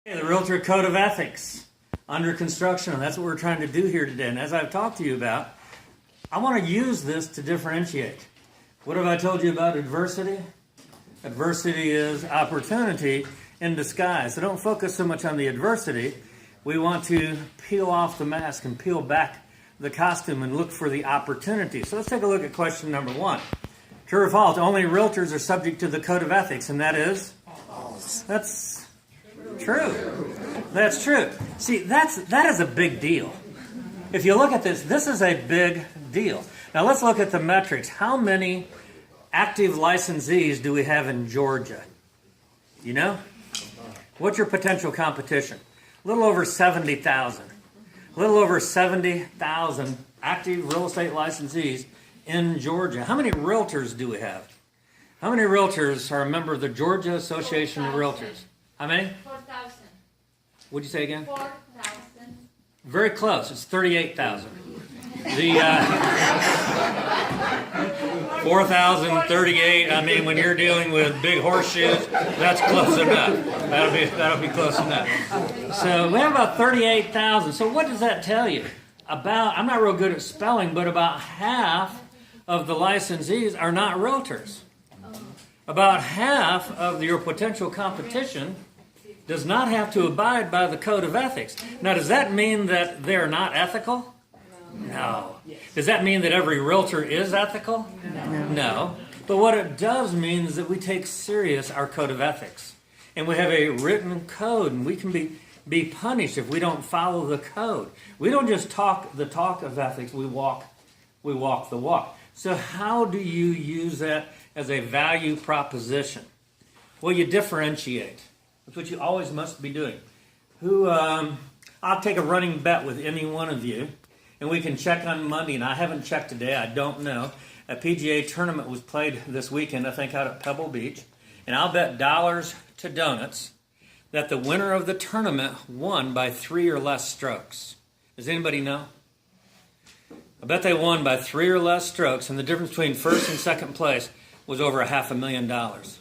The Realtor Code of Ethics under construction, and that's what we're trying to do here today. And as I've talked to you about, I want to use this to differentiate. What have I told you about adversity? Adversity is opportunity in disguise. So don't focus so much on the adversity. We want to peel off the mask and peel back the costume and look for the opportunity. So let's take a look at question number 1. True or false? Only realtors are subject to the Code of Ethics, and that is? False. That's true. That's true. See, that is a big deal. If you look at this, this is a big deal. Now let's look at the metrics. How many active licensees do we have in Georgia? You know? What's your potential competition? A little over 70,000. A little over 70,000 active real estate licensees in Georgia. How many realtors do we have? How many realtors are a member of the Georgia Association of Realtors? How many? 4,000. What'd you say again? 4,000. Very close. It's 38,000. The 4,038. I mean, when you're dealing with big horseshoes, that's close enough. That'll be close enough. So we have about 38,000. So what does that tell you? I'm not real good at spelling, but about half of the licensees are not realtors. About half of your potential competition does not have to abide by the Code of Ethics. Now, does that mean that they're not ethical? No. Does that mean that every realtor is ethical? No. But what it does mean is that we take serious our Code of Ethics. And we have a written code, and we can be punished if we don't follow the code. We don't just talk the talk of ethics, we walk the walk. So how do you use that as a value proposition? Well, you differentiate. That's what you always must be doing. I'll take a running bet with any one of you, and we can check on Monday, and I haven't checked today, I don't know. A PGA tournament was played this weekend, I think, out at Pebble Beach, and I'll bet dollars to donuts that the winner of the tournament won by 3 or less strokes. Does anybody know? I bet they won by 3 or less strokes, and the difference between first and second place was over $500,000.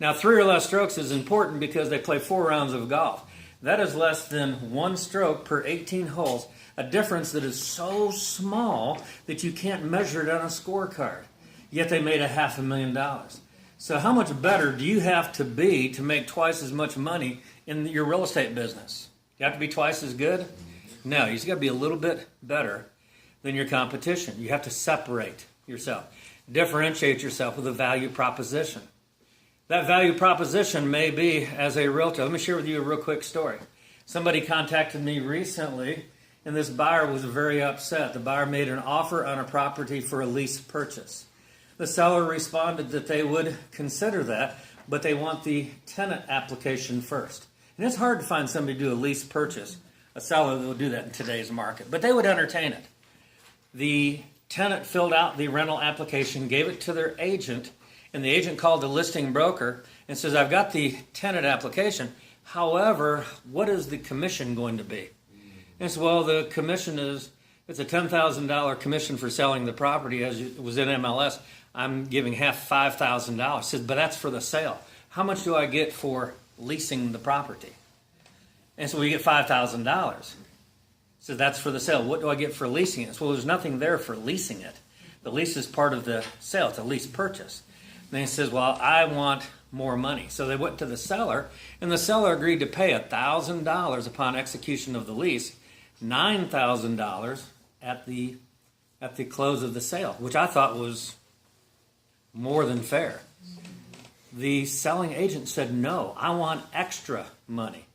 Now, 3 or less strokes is important because they play 4 rounds of golf. That is less than 1 stroke per 18 holes, a difference that is so small that you can't measure it on a scorecard. Yet they made $500,000. So how much better do you have to be to make twice as much money in your real estate business? You have to be twice as good? No, you just got to be a little bit better than your competition. You have to separate yourself. Differentiate yourself with a value proposition. That value proposition may be as a realtor. Let me share with you a real quick story. Somebody contacted me recently, and this buyer was very upset. The buyer made an offer on a property for a lease purchase. The seller responded that they would consider that, but they want the tenant application first. And it's hard to find somebody to do a lease purchase, a seller that will do that in today's market, but they would entertain it. The tenant filled out the rental application, gave it to their agent, and the agent called the listing broker and says, I've got the tenant application. However, what is the commission going to be? And so, well, the commission it's a $10,000 commission for selling the property as it was in MLS. I'm giving half $5,000. Said, but that's for the sale. How much do I get for leasing the property? And so we get $5,000. So that's for the sale. What do I get for leasing it? Well, there's nothing there for leasing it. The lease is part of the sale. It's a lease purchase. And he says, well, I want more money. So they went to the seller, and the seller agreed to pay $1,000 upon execution of the lease, $9,000 at the close of the sale, which I thought was more than fair. The selling agent said, no, I want extra money.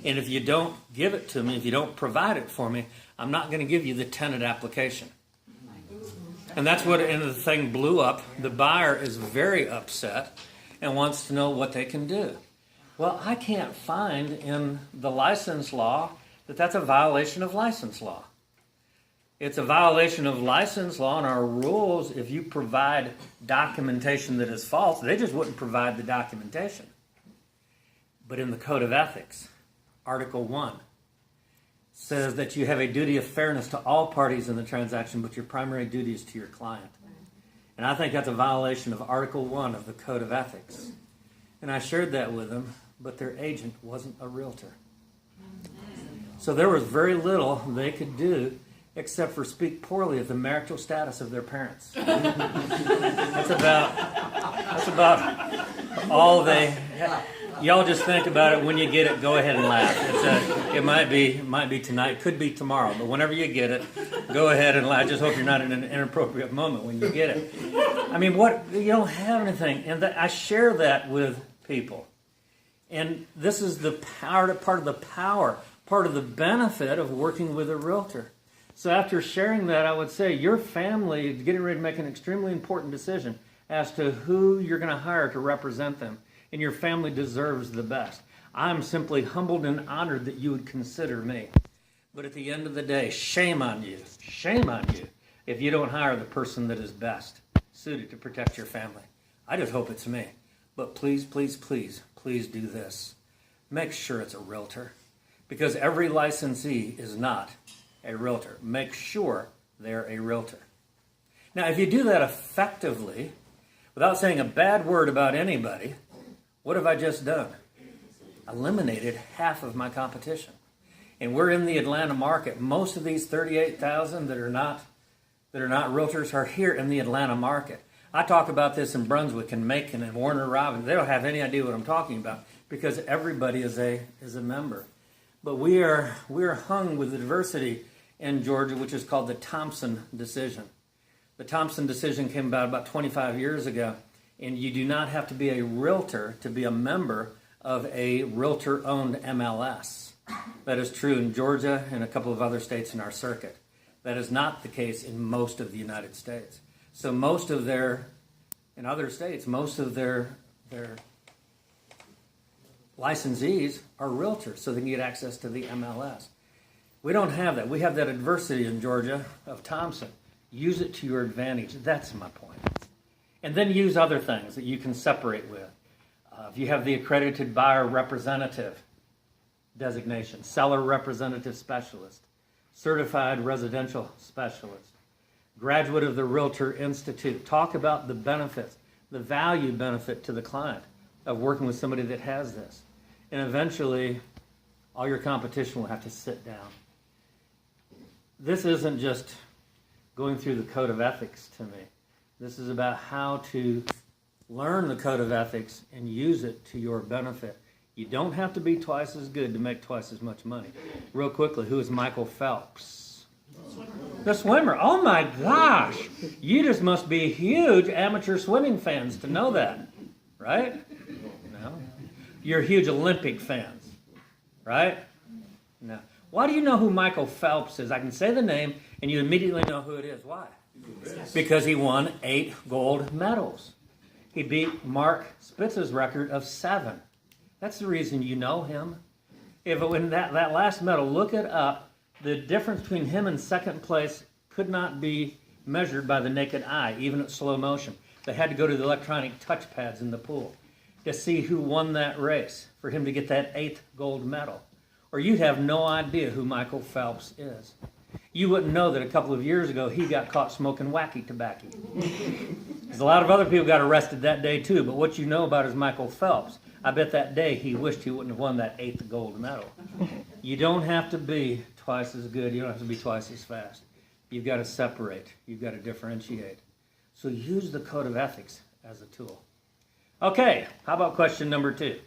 And if you don't give it to me, if you don't provide it for me, I'm not going to give you the tenant application. And that's what, and the thing blew up. The buyer is very upset and wants to know what they can do. Well, I can't find in the license law that that's a violation of license law. It's a violation of license law and our rules. If you provide documentation that is false, they just wouldn't provide the documentation. But in the Code of Ethics, Article 1, says that you have a duty of fairness to all parties in the transaction, but your primary duty is to your client. And I think that's a violation of Article 1 of the Code of Ethics. And I shared that with him. but their agent wasn't a realtor. So there was very little they could do except for speak poorly of the marital status of their parents. That's about all they. Y'all just think about it when you get it. Go ahead and laugh. It might be tonight, could be tomorrow, but whenever you get it, go ahead and laugh. I just hope you're not in an inappropriate moment when you get it. I mean, you don't have anything, and I share that with people, and this is the part of the benefit of working with a realtor. So after sharing that, I would say your family is getting ready to make an extremely important decision as to who you're going to hire to represent them. And your family deserves the best. I'm simply humbled and honored that you would consider me. But at the end of the day, shame on you if you don't hire the person that is best suited to protect your family. I just hope it's me. But please, please, please, please do this. Make sure it's a realtor. Because every licensee is not a realtor. Make sure they're a realtor. Now, if you do that effectively, without saying a bad word about anybody, what have I just done? Eliminated half of my competition. And we're in the Atlanta market. Most of these 38,000 that are not realtors are here in the Atlanta market. I talk about this in Brunswick and Macon and Warner Robins. They don't have any idea what I'm talking about because everybody is a member. But we are hung with the diversity in Georgia, which is called the Thompson decision. The Thompson decision came about 25 years ago. And you do not have to be a realtor to be a member of a realtor-owned MLS. That is true in Georgia and a couple of other states in our circuit. That is not the case in most of the United States. So in other states, most of their licensees are realtors, so they can get access to the MLS. We don't have that. We have that adversity in Georgia of Thompson. Use it to your advantage. That's my point. And then use other things that you can separate with. If you have the accredited buyer representative designation, seller representative specialist, certified residential specialist, graduate of the Realtor Institute, talk about the benefits, the value benefit to the client of working with somebody that has this. And eventually, all your competition will have to sit down. This isn't just going through the code of ethics to me. This is about how to learn the code of ethics and use it to your benefit. You don't have to be twice as good to make twice as much money. Real quickly, who is Michael Phelps? The swimmer. Oh my gosh! You just must be huge amateur swimming fans to know that, right? No. You're huge Olympic fans, right? No. Why do you know who Michael Phelps is? I can say the name and you immediately know who it is. Why? Because he won 8 gold medals. He beat Mark Spitz's record of 7. That's the reason you know him. When that last medal, look it up. The difference between him and second place could not be measured by the naked eye, even at slow motion. They had to go to the electronic touch pads in the pool to see who won that race for him to get that 8th gold medal. Or you'd have no idea who Michael Phelps is. You wouldn't know that a couple of years ago he got caught smoking wacky tobacco. There's a lot of other people got arrested that day too, but what you know about is Michael Phelps. I bet that day he wished he wouldn't have won that 8th gold medal. You don't have to be twice as good. You don't have to be twice as fast. You've got to separate. You've got to differentiate. So use the code of ethics as a tool. Okay, how about question number 2?